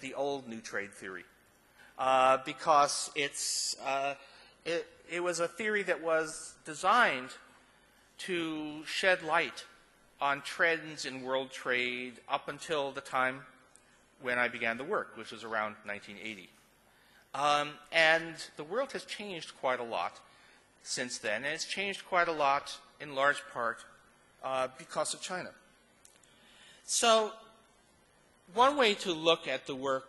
the old new trade theory because it was a theory that was designed to shed light on trends in world trade up until the time when I began the work, which was around 1980. And the world has changed quite a lot since then, and it's changed quite a lot in large part because of China. So one way to look at the work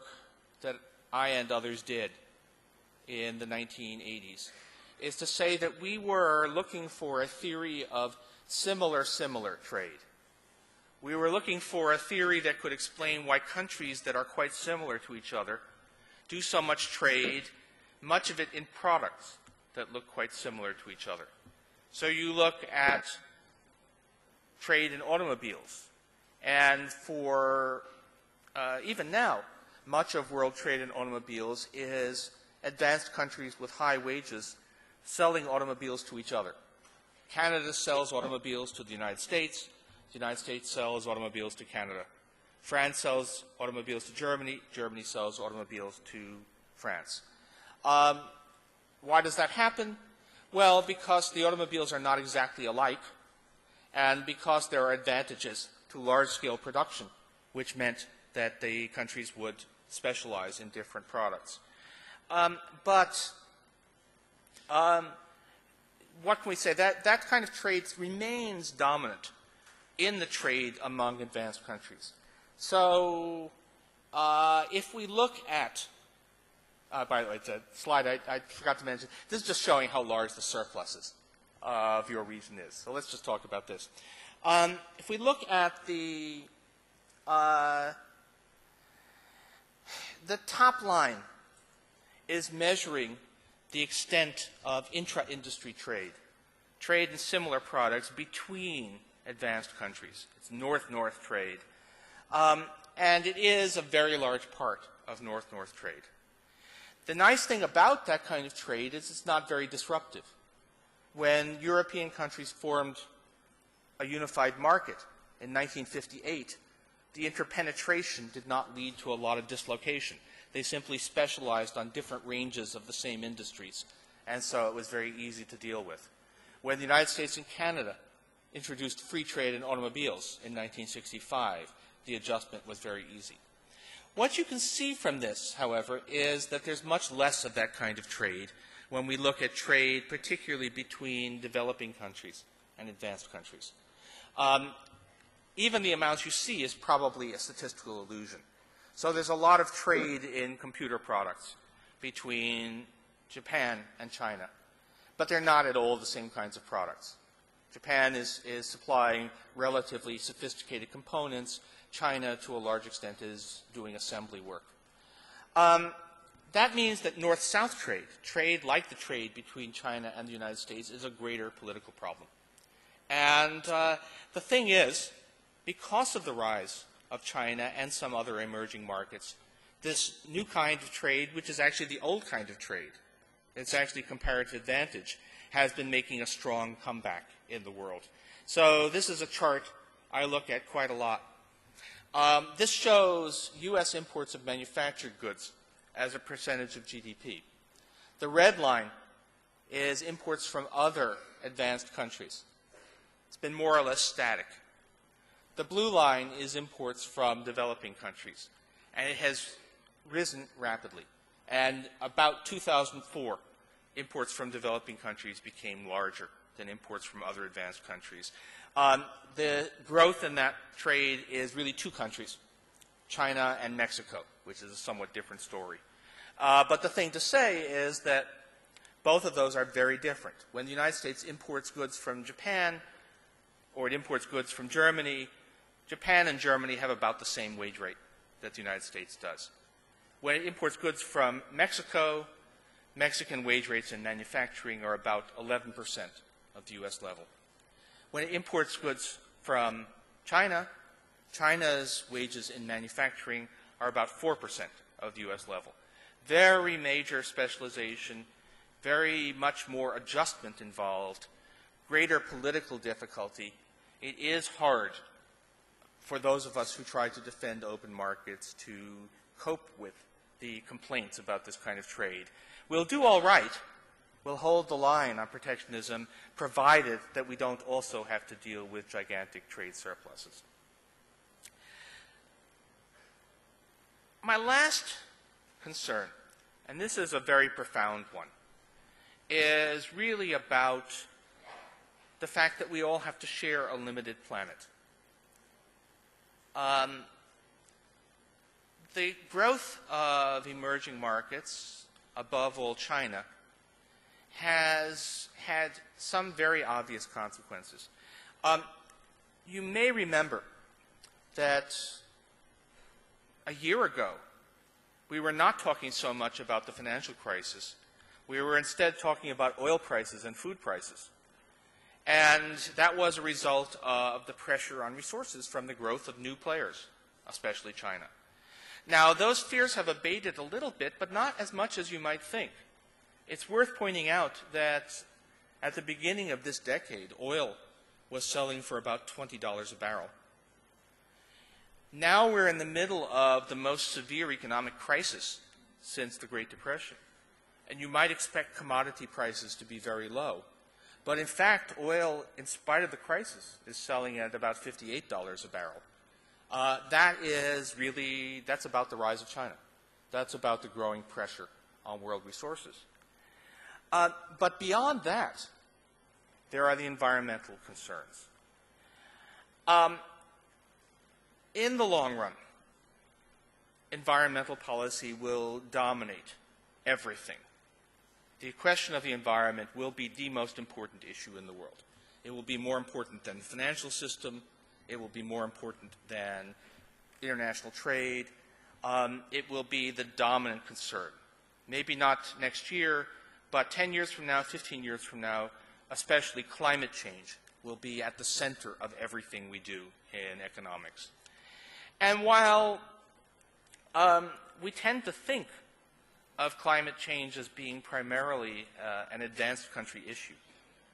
that I and others did in the 1980s is to say that we were looking for a theory of similar trade. We were looking for a theory that could explain why countries that are quite similar to each other do so much trade, much of it in products that look quite similar to each other. So you look at trade in automobiles, and for even now, much of world trade in automobiles is advanced countries with high wages selling automobiles to each other. Canada sells automobiles to the United States. The United States sells automobiles to Canada. France sells automobiles to Germany. Germany sells automobiles to France. Why does that happen? Well, because the automobiles are not exactly alike, and because there are advantages to large-scale production, which meant that the countries would specialize in different products. What can we say? That kind of trade remains dominant in the trade among advanced countries. So if we look at, by the way, the slide I forgot to mention, this is just showing how large the surpluses of your region is. So let's just talk about this. If we look at the top line is measuring the extent of intra-industry trade, trade in similar products between advanced countries. It's north-north trade. And it is a very large part of north-north trade. The nice thing about that kind of trade is it's not very disruptive. When European countries formed a unified market in 1958, the interpenetration did not lead to a lot of dislocation. They simply specialized on different ranges of the same industries, and so it was very easy to deal with. When the United States and Canada introduced free trade in automobiles in 1965, the adjustment was very easy. What you can see from this, however, is that there's much less of that kind of trade when we look at trade, particularly between developing countries and advanced countries. Even the amounts you see is probably a statistical illusion. So there's a lot of trade in computer products between Japan and China, but they're not at all the same kinds of products. Japan is supplying relatively sophisticated components. China, to a large extent, is doing assembly work. That means that north-south trade, trade like the trade between China and the United States, is a greater political problem. And the thing is, because of the rise of China and some other emerging markets, this new kind of trade, which is actually the old kind of trade, it's actually comparative advantage, has been making a strong comeback in the world. So this is a chart I look at quite a lot. This shows U.S. imports of manufactured goods as a percentage of GDP. The red line is imports from other advanced countries. It's been more or less static. The blue line is imports from developing countries, and it has risen rapidly. And about 2004, imports from developing countries became larger than imports from other advanced countries. The growth in that trade is really two countries, China and Mexico, which is a somewhat different story. But the thing to say is that both of those are very different. When the United States imports goods from Japan, or it imports goods from Germany, Japan and Germany have about the same wage rate that the United States does. When it imports goods from Mexico, Mexican wage rates in manufacturing are about 11% of the U.S. level. When it imports goods from China, China's wages in manufacturing are about 4% of the U.S. level. Very major specialization, very much more adjustment involved, greater political difficulty. It is hard for those of us who try to defend open markets to cope with the complaints about this kind of trade. We'll do all right. We'll hold the line on protectionism, provided that we don't also have to deal with gigantic trade surpluses. My last concern, and this is a very profound one, is really about the fact that we all have to share a limited planet. The growth of emerging markets, above all China, has had some very obvious consequences. You may remember that a year ago, we were not talking so much about the financial crisis. We were instead talking about oil prices and food prices. And that was a result of the pressure on resources from the growth of new players, especially China. Now, those fears have abated a little bit, but not as much as you might think. It's worth pointing out that at the beginning of this decade, oil was selling for about $20 a barrel. Now we're in the middle of the most severe economic crisis since the Great Depression. And you might expect commodity prices to be very low. But in fact, oil, in spite of the crisis, is selling at about $58 a barrel. That's about the rise of China. That's about the growing pressure on world resources. But beyond that, there are the environmental concerns. In the long run, environmental policy will dominate everything. The question of the environment will be the most important issue in the world. It will be more important than the financial system. It will be more important than international trade. It will be the dominant concern. Maybe not next year, but 10 years from now, 15 years from now, especially climate change will be at the center of everything we do in economics. And while we tend to think of climate change as being primarily an advanced country issue,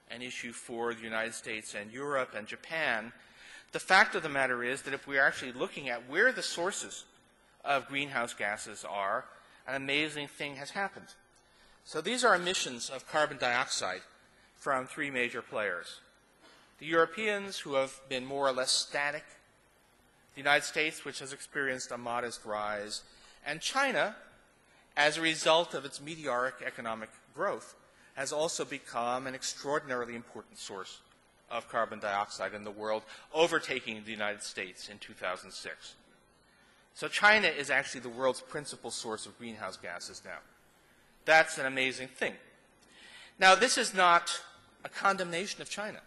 an issue for the United States and Europe and Japan, the fact of the matter is that if we're actually looking at where the sources of greenhouse gases are, an amazing thing has happened. So these are emissions of carbon dioxide from three major players. The Europeans, who have been more or less static, the United States, which has experienced a modest rise, and China, as a result of its meteoric economic growth, has also become an extraordinarily important source of carbon dioxide in the world, overtaking the United States in 2006. So China is actually the world's principal source of greenhouse gases now. That's an amazing thing. Now, this is not a condemnation of China.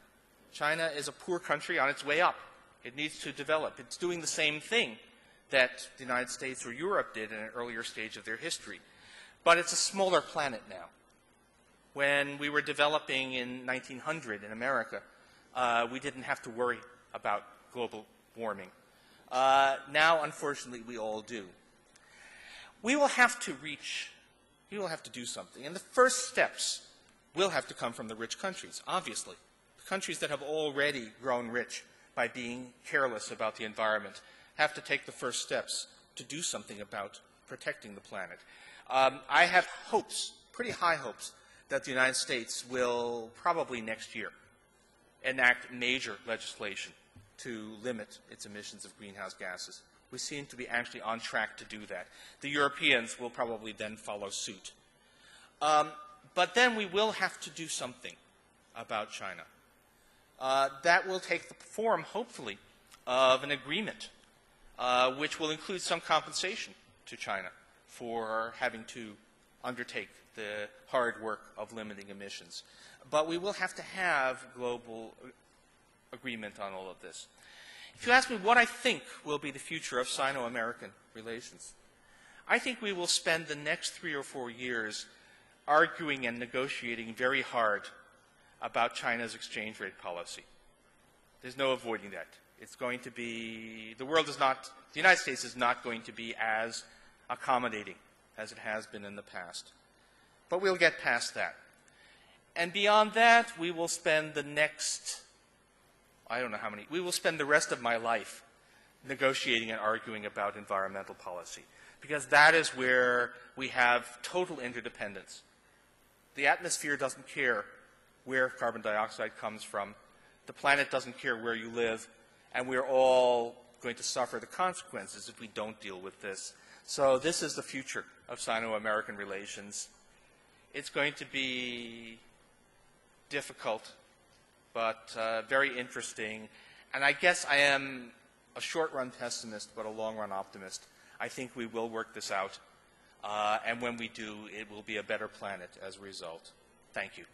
China is a poor country on its way up. It needs to develop. It's doing the same thing that the United States or Europe did in an earlier stage of their history. But it's a smaller planet now. When we were developing in 1900 in America, we didn't have to worry about global warming. Now, unfortunately, we all do. We will have to do something. And the first steps will have to come from the rich countries, obviously. The countries that have already grown rich by being careless about the environment have to take the first steps to do something about protecting the planet. I have hopes, pretty high hopes, that the United States will probably next year enact major legislation to limit its emissions of greenhouse gases. We seem to be actually on track to do that. The Europeans will probably then follow suit. But then we will have to do something about China. That will take the form, hopefully, of an agreement which will include some compensation to China for having to undertake the hard work of limiting emissions. But we will have to have global agreement on all of this. If you ask me what I think will be the future of Sino-American relations, I think we will spend the next 3 or 4 years arguing and negotiating very hard about China's exchange rate policy. There's no avoiding that. It's going to be, the United States is not going to be as accommodating as it has been in the past. But we'll get past that. And beyond that, we will spend the next, we will spend the rest of my life negotiating and arguing about environmental policy. because that is where we have total interdependence. The atmosphere doesn't care where carbon dioxide comes from. The planet doesn't care where you live, and we're all going to suffer the consequences if we don't deal with this. So this is the future of Sino-American relations. It's going to be difficult, but very interesting. And I guess I am a short-run pessimist, but a long-run optimist. I think we will work this out. And when we do, it will be a better planet as a result. Thank you.